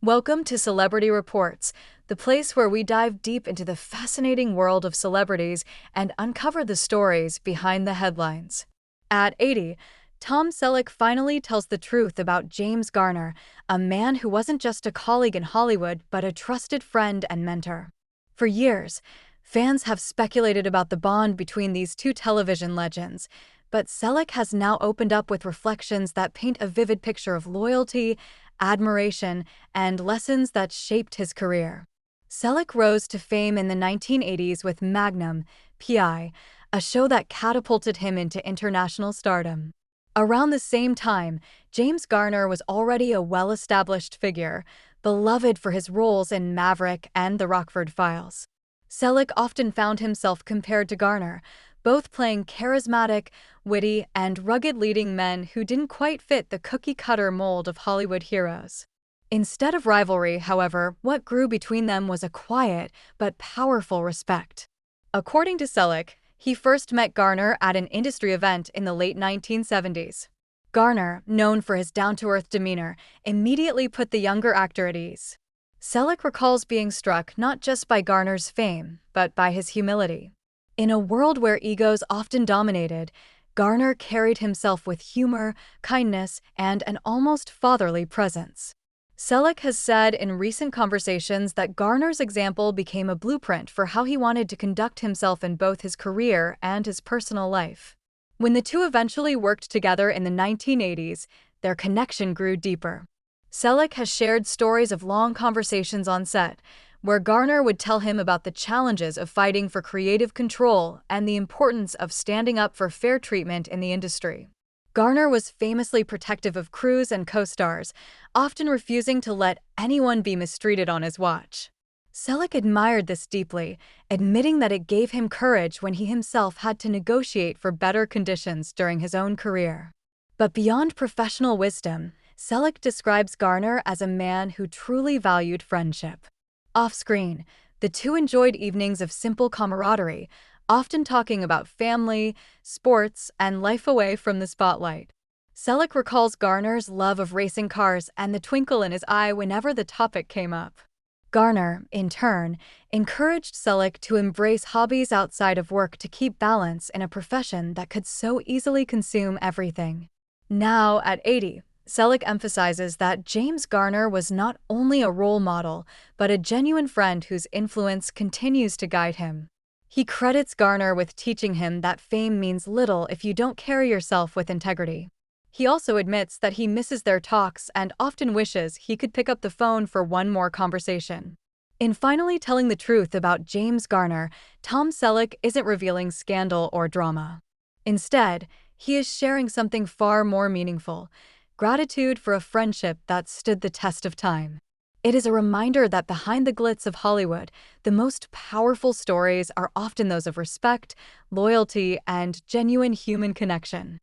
Welcome to Celebrity Reports, the place where we dive deep into the fascinating world of celebrities and uncover the stories behind the headlines. At 80, Tom Selleck finally tells the truth about James Garner, a man who wasn't just a colleague in Hollywood but a trusted friend and mentor. For years, fans have speculated about the bond between these two television legends, but Selleck has now opened up with reflections that paint a vivid picture of loyalty, admiration, and lessons that shaped his career. Selleck rose to fame in the 1980s with Magnum, PI, a show that catapulted him into international stardom. Around the same time, James Garner was already a well-established figure, beloved for his roles in Maverick and The Rockford Files. Selleck often found himself compared to Garner, both playing charismatic, witty, and rugged leading men who didn't quite fit the cookie-cutter mold of Hollywood heroes. Instead of rivalry, however, what grew between them was a quiet but powerful respect. According to Selleck, he first met Garner at an industry event in the late 1970s. Garner, known for his down-to-earth demeanor, immediately put the younger actor at ease. Selleck recalls being struck not just by Garner's fame, but by his humility. In a world where egos often dominated, Garner carried himself with humor, kindness, and an almost fatherly presence. Selleck has said in recent conversations that Garner's example became a blueprint for how he wanted to conduct himself in both his career and his personal life. When the two eventually worked together in the 1980s, their connection grew deeper. Selleck has shared stories of long conversations on set, where Garner would tell him about the challenges of fighting for creative control and the importance of standing up for fair treatment in the industry. Garner was famously protective of crews and co-stars, often refusing to let anyone be mistreated on his watch. Selleck admired this deeply, admitting that it gave him courage when he himself had to negotiate for better conditions during his own career. But beyond professional wisdom, Selleck describes Garner as a man who truly valued friendship. Off-screen, the two enjoyed evenings of simple camaraderie, often talking about family, sports, and life away from the spotlight. Selleck recalls Garner's love of racing cars and the twinkle in his eye whenever the topic came up. Garner, in turn, encouraged Selleck to embrace hobbies outside of work to keep balance in a profession that could so easily consume everything. Now, at 80, Selleck emphasizes that James Garner was not only a role model, but a genuine friend whose influence continues to guide him. He credits Garner with teaching him that fame means little if you don't carry yourself with integrity. He also admits that he misses their talks and often wishes he could pick up the phone for one more conversation. In finally telling the truth about James Garner, Tom Selleck isn't revealing scandal or drama. Instead, he is sharing something far more meaningful: gratitude for a friendship that stood the test of time. It is a reminder that behind the glitz of Hollywood, the most powerful stories are often those of respect, loyalty, and genuine human connection.